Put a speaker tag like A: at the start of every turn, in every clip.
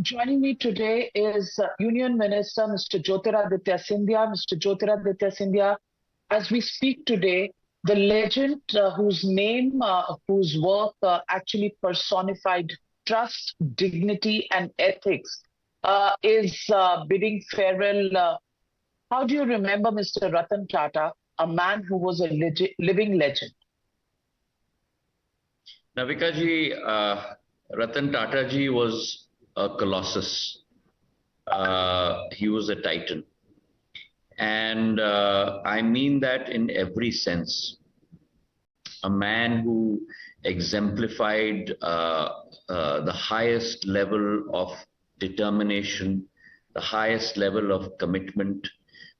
A: Joining me today is Union Minister Mr. Jyotiraditya Scindia. Mr. Jyotiraditya Scindia, as we speak today, the legend whose name, whose work actually personified trust, dignity, and ethics is bidding farewell. How do you remember Mr. Ratan Tata, a man who was a living legend?
B: Navika ji, Ratan Tata ji was a colossus. He was a titan. And I mean that in every sense. A man who exemplified the highest level of determination, the highest level of commitment,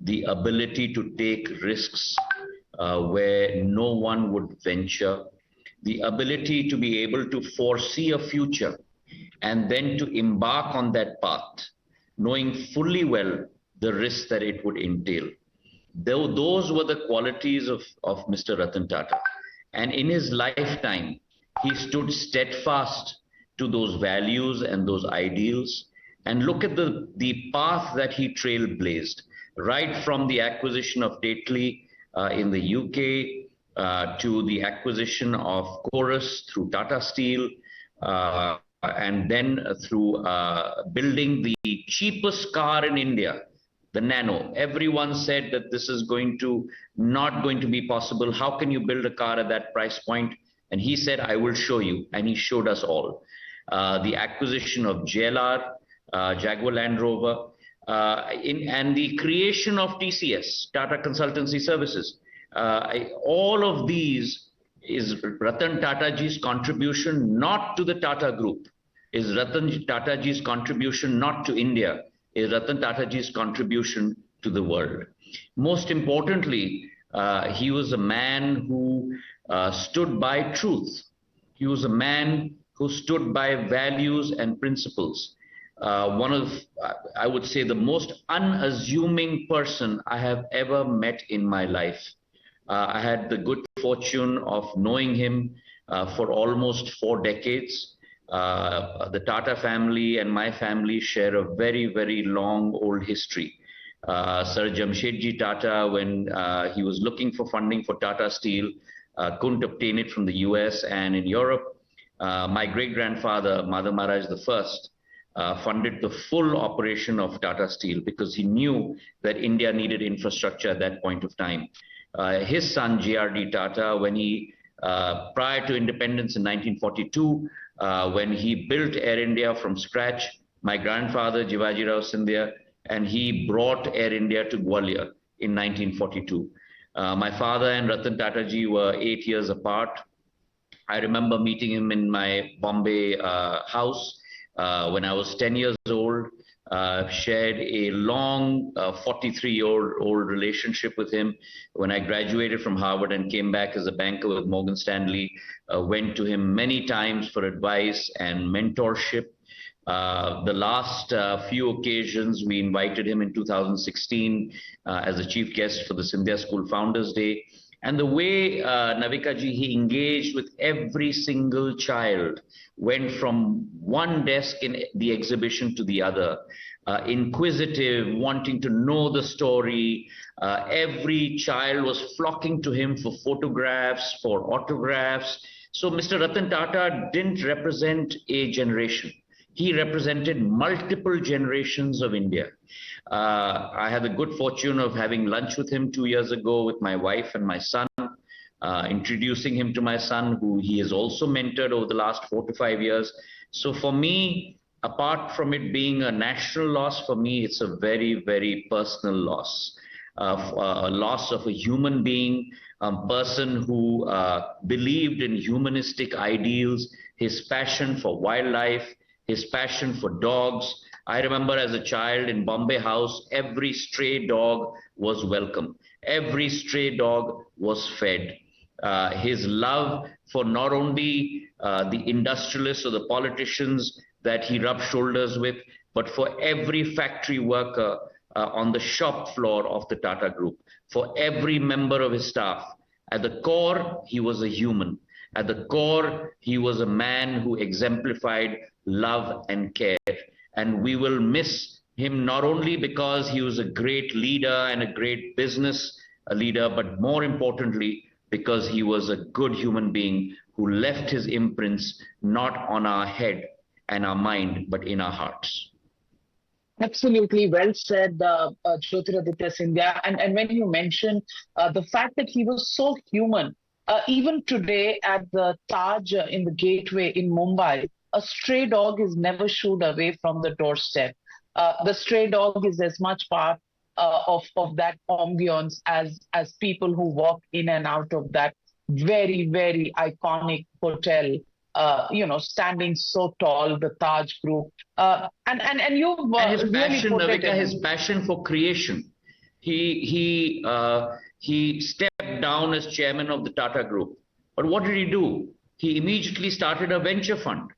B: the ability to take risks where no one would venture, the ability to be able to foresee a future and then to embark on that path, knowing fully well the risks that it would entail. Those were the qualities of Mr. Ratan Tata. And in his lifetime, he stood steadfast to those values and those ideals. And look at the path that he trailblazed, right from the acquisition of Tetley in the UK to the acquisition of Chorus through Tata Steel, and then through building the cheapest car in India, the Nano. Everyone said that this is not going to be possible. How can you build a car at that price point? And he said, I will show you. And he showed us all. The acquisition of JLR, Jaguar Land Rover, and the creation of TCS, Tata Consultancy Services. All of these is Ratan Tata ji's contribution not to the Tata Group, is Ratan Tata ji's contribution not to India, is Ratan Tata ji's contribution to the world. Most importantly, he was a man who stood by truth. He was a man who stood by values and principles. One of, I would say, the most unassuming person I have ever met in my life. I had the good fortune of knowing him for almost 4 decades. The Tata family and my family share a very, very long old history. Sir Jamshedji Tata, when he was looking for funding for Tata Steel, couldn't obtain it from the US and in Europe. My great-grandfather, Madhav Maharaj I, funded the full operation of Tata Steel because he knew that India needed infrastructure at that point of time. His son, JRD Tata, when he, prior to independence in 1942, when he built Air India from scratch, my grandfather, Jivaji Rao Scindia, and he brought Air India to Gwalior in 1942. My father and Ratan Tata ji were 8 years apart. I remember meeting him in my Bombay house when I was 10 years old. Shared a long 43-year-old relationship with him. When I graduated from Harvard and came back as a banker with Morgan Stanley, went to him many times for advice and mentorship. The last few occasions, we invited him in 2016 as a chief guest for the Scindia School Founders Day. And the way, Navika ji, he engaged with every single child, went from one desk in the exhibition to the other, inquisitive, wanting to know the story. Every child was flocking to him for photographs, for autographs. So Mr. Ratan Tata didn't represent a generation. He represented multiple generations of India. I had the good fortune of having lunch with him 2 years ago with my wife and my son, introducing him to my son, who he has also mentored over the last 4 to 5 years. So for me, apart from it being a national loss, for me, it's a very, very personal loss. A loss of a human being, a person who believed in humanistic ideals, his passion for wildlife, his passion for dogs. I remember as a child in Bombay House, every stray dog was welcome. Every stray dog was fed. His love for not only the industrialists or the politicians that he rubbed shoulders with, but for every factory worker on the shop floor of the Tata Group, for every member of his staff. At the core, he was a human. At the core, he was a man who exemplified love and care. and we will miss him not only because he was a great leader and a great business leader, but more importantly, because he was a good human being who left his imprints not on our head and our mind, but in our hearts.
A: Absolutely well said, Jyotiraditya Scindia. And when you mention the fact that he was so human, even today at the Taj in the Gateway in Mumbai, a stray dog is never shooed away from the doorstep. The stray dog is as much part of that ambience as people who walk in and out of that very, very iconic hotel. Standing so tall, the Taj Group, and you've
B: And his
A: really
B: passion,
A: put it
B: Navika,
A: in.
B: his passion for creation. He stepped down as chairman of the Tata Group. But what did he do? He immediately started a venture fund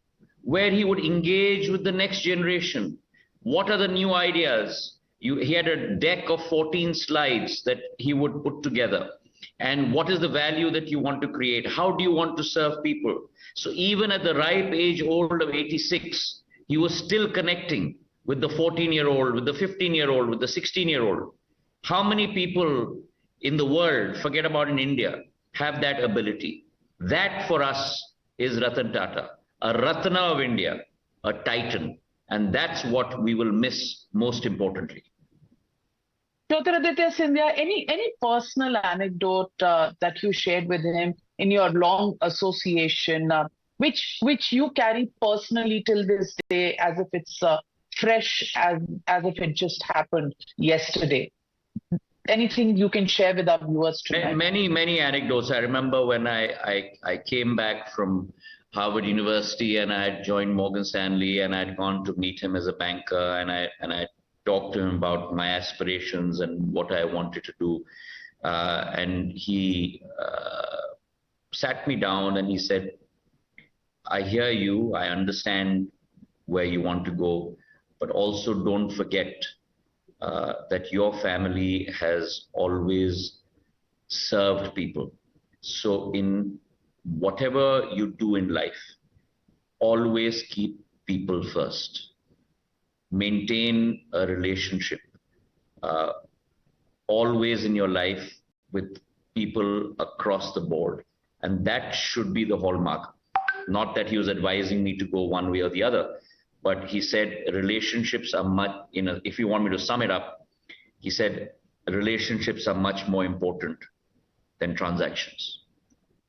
B: where he would engage with the next generation. What are the new ideas? He had a deck of 14 slides that he would put together. And what is the value that you want to create? How do you want to serve people? So even at the ripe age old of 86, he was still connecting with the 14-year-old, with the 15-year-old, with the 16-year-old. How many people in the world, forget about in India, have that ability? That for us is Ratan Tata, a Ratna of India, a titan. And that's what we will miss most importantly.
A: Jyotiraditya Scindia, any personal anecdote that you shared with him in your long association, which you carry personally till this day, as if it's fresh, as if it just happened yesterday? Anything you can share with our viewers tonight?
B: Many anecdotes. I remember when I came back from Harvard University and I had joined Morgan Stanley and I'd gone to meet him as a banker, and I talked to him about my aspirations and what I wanted to do. And he sat me down and he said, I hear you, I understand where you want to go, but also don't forget that your family has always served people. So in whatever you do in life, always keep people first. Maintain a relationship always in your life with people across the board. And that should be the hallmark. Not that he was advising me to go one way or the other, but he said relationships are much, if you want me to sum it up, he said relationships are much more important than transactions.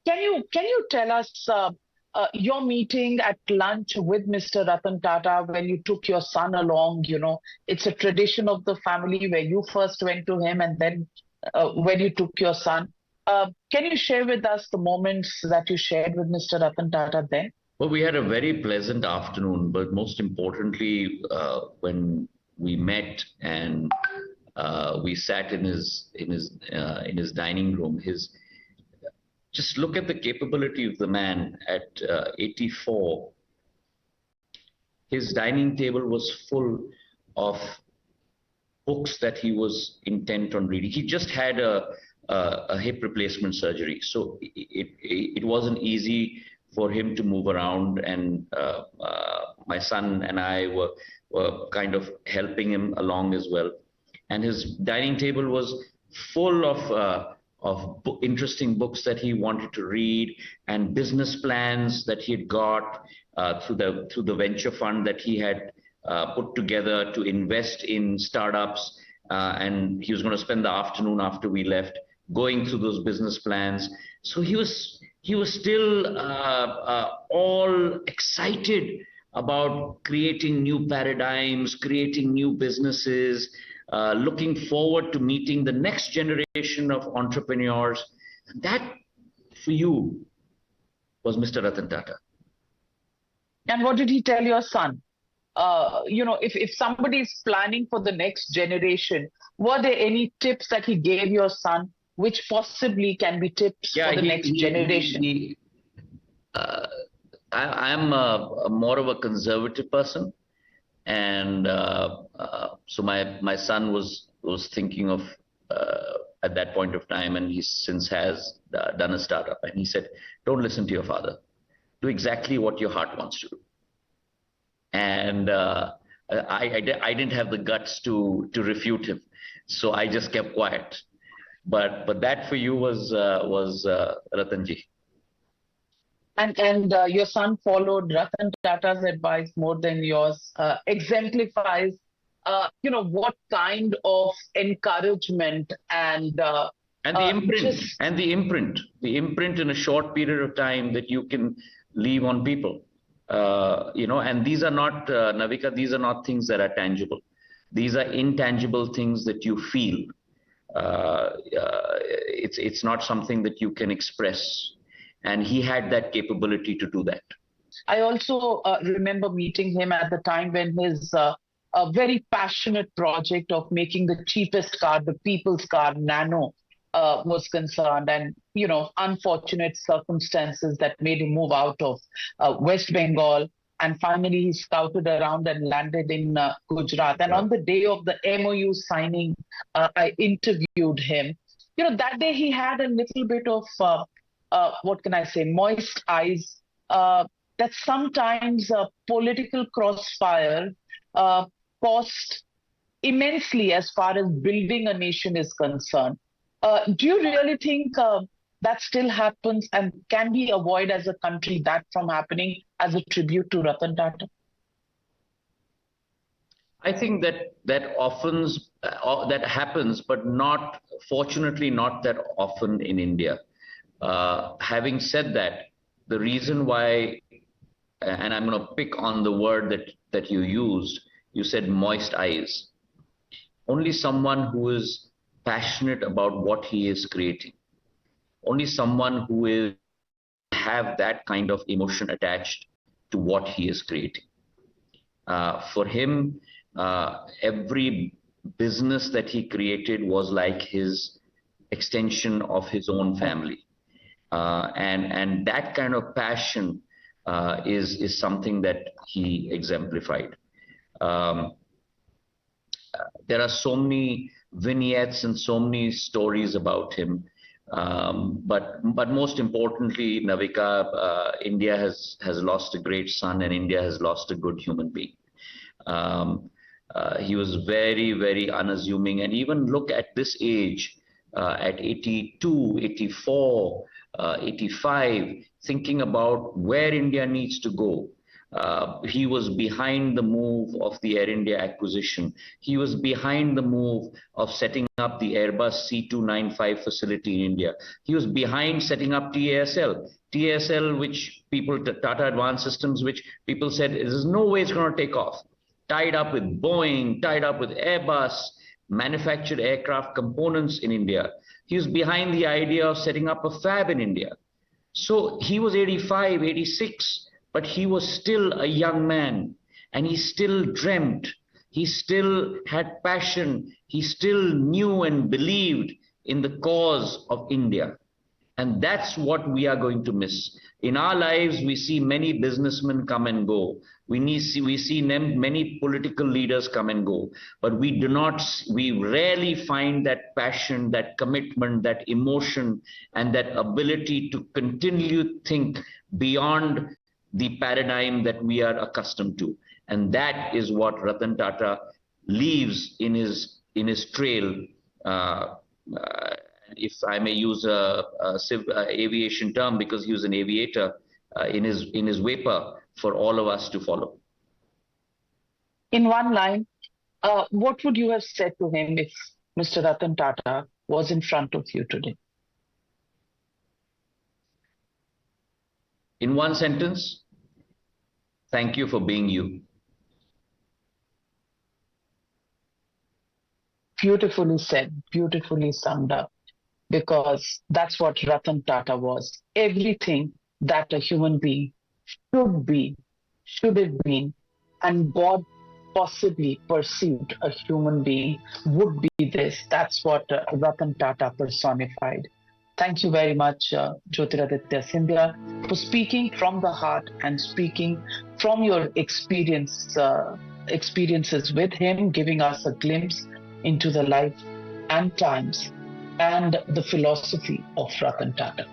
A: Can you tell us your meeting at lunch with Mr. Ratan Tata when you took your son along? It's a tradition of the family where you first went to him and then when you took your son. Can you share with us the moments that you shared with Mr. Ratan Tata then?
B: Well, we had a very pleasant afternoon, but most importantly, when we met and we sat in his dining room, just look at the capability of the man at 84. His dining table was full of books that he was intent on reading. He just had a hip replacement surgery, so it wasn't easy for him to move around, and my son and I were kind of helping him along as well. And his dining table was full of interesting books that he wanted to read and business plans that he had got through the venture fund that he had put together to invest in startups. And he was going to spend the afternoon after we left going through those business plans. So he was still all excited about creating new paradigms, creating new businesses, looking forward to meeting the next generation of entrepreneurs. That, for you, was Mr. Ratan Tata.
A: And what did he tell your son? If somebody is planning for the next generation, were there any tips that he gave your son which possibly can be tips for the next generation?
B: I'm more of a conservative person, and so my son was thinking of at that point of time, and he since has done a startup, and he said, don't listen to your father, do exactly what your heart wants to do. And I didn't have the guts to refute him, so I just kept quiet. But that for you was Ratanji.
A: And your son followed Ratan Tata's advice more than yours, exemplifies, what kind of encouragement and
B: And the imprint,
A: just
B: the imprint in a short period of time that you can leave on people. And these are not, Navika, these are not things that are tangible. These are intangible things that you feel. It's not something that you can express. And he had that capability to do that.
A: I also remember meeting him at the time when his a very passionate project of making the cheapest car, the people's car, Nano, was concerned, and unfortunate circumstances that made him move out of West Bengal, and finally he scouted around and landed in Gujarat. And on the day of the MOU signing, I interviewed him. That day he had a little bit of what can I say, moist eyes. That sometimes political crossfire cost immensely as far as building a nation is concerned. Do you really think that still happens, and can we avoid as a country that from happening as a tribute to Ratan Tata?
B: I think that often that happens, but fortunately not that often in India. Having said that, the reason why, and I'm going to pick on the word that you used, you said moist eyes. Only someone who is passionate about what he is creating, only someone who will have that kind of emotion attached to what he is creating. For him, every business that he created was like his extension of his own family. And that kind of passion is something that he exemplified. There are so many vignettes and so many stories about him. But most importantly, Navika, India has lost a great son, and India has lost a good human being. He was very, very unassuming, and even look at this age, at 82, 84, 85, thinking about where India needs to go. He was behind the move of the Air India acquisition. He was behind the move of setting up the Airbus C295 facility in India. He was behind setting up TASL, which Tata Advanced Systems, which people said, there's no way it's going to take off. Tied up with Boeing, tied up with Airbus, manufactured aircraft components in India. He was behind the idea of setting up a fab in India. So he was 85, 86, but he was still a young man, and he still dreamt. He still had passion. He still knew and believed in the cause of India. And that's what we are going to miss. In our lives, we see many businessmen come and go. We see many political leaders come and go, but we rarely find that passion, that commitment, that emotion, and that ability to continue to think beyond the paradigm that we are accustomed to. And that is what Ratan Tata leaves in his trail. If I may use a aviation term, because he was an aviator, in his vapor for all of us to follow.
A: In one line, what would you have said to him if Mr. Ratan Tata was in front of you today?
B: In one sentence, thank you for being you.
A: Beautifully said, beautifully summed up, because that's what Ratan Tata was. Everything that a human being should have been, and God possibly perceived a human being would be this. That's what Ratan Tata personified. Thank you very much, Jyotiraditya Scindia, for speaking from the heart and speaking from your experiences with him, giving us a glimpse into the life and times and the philosophy of Ratan Tata.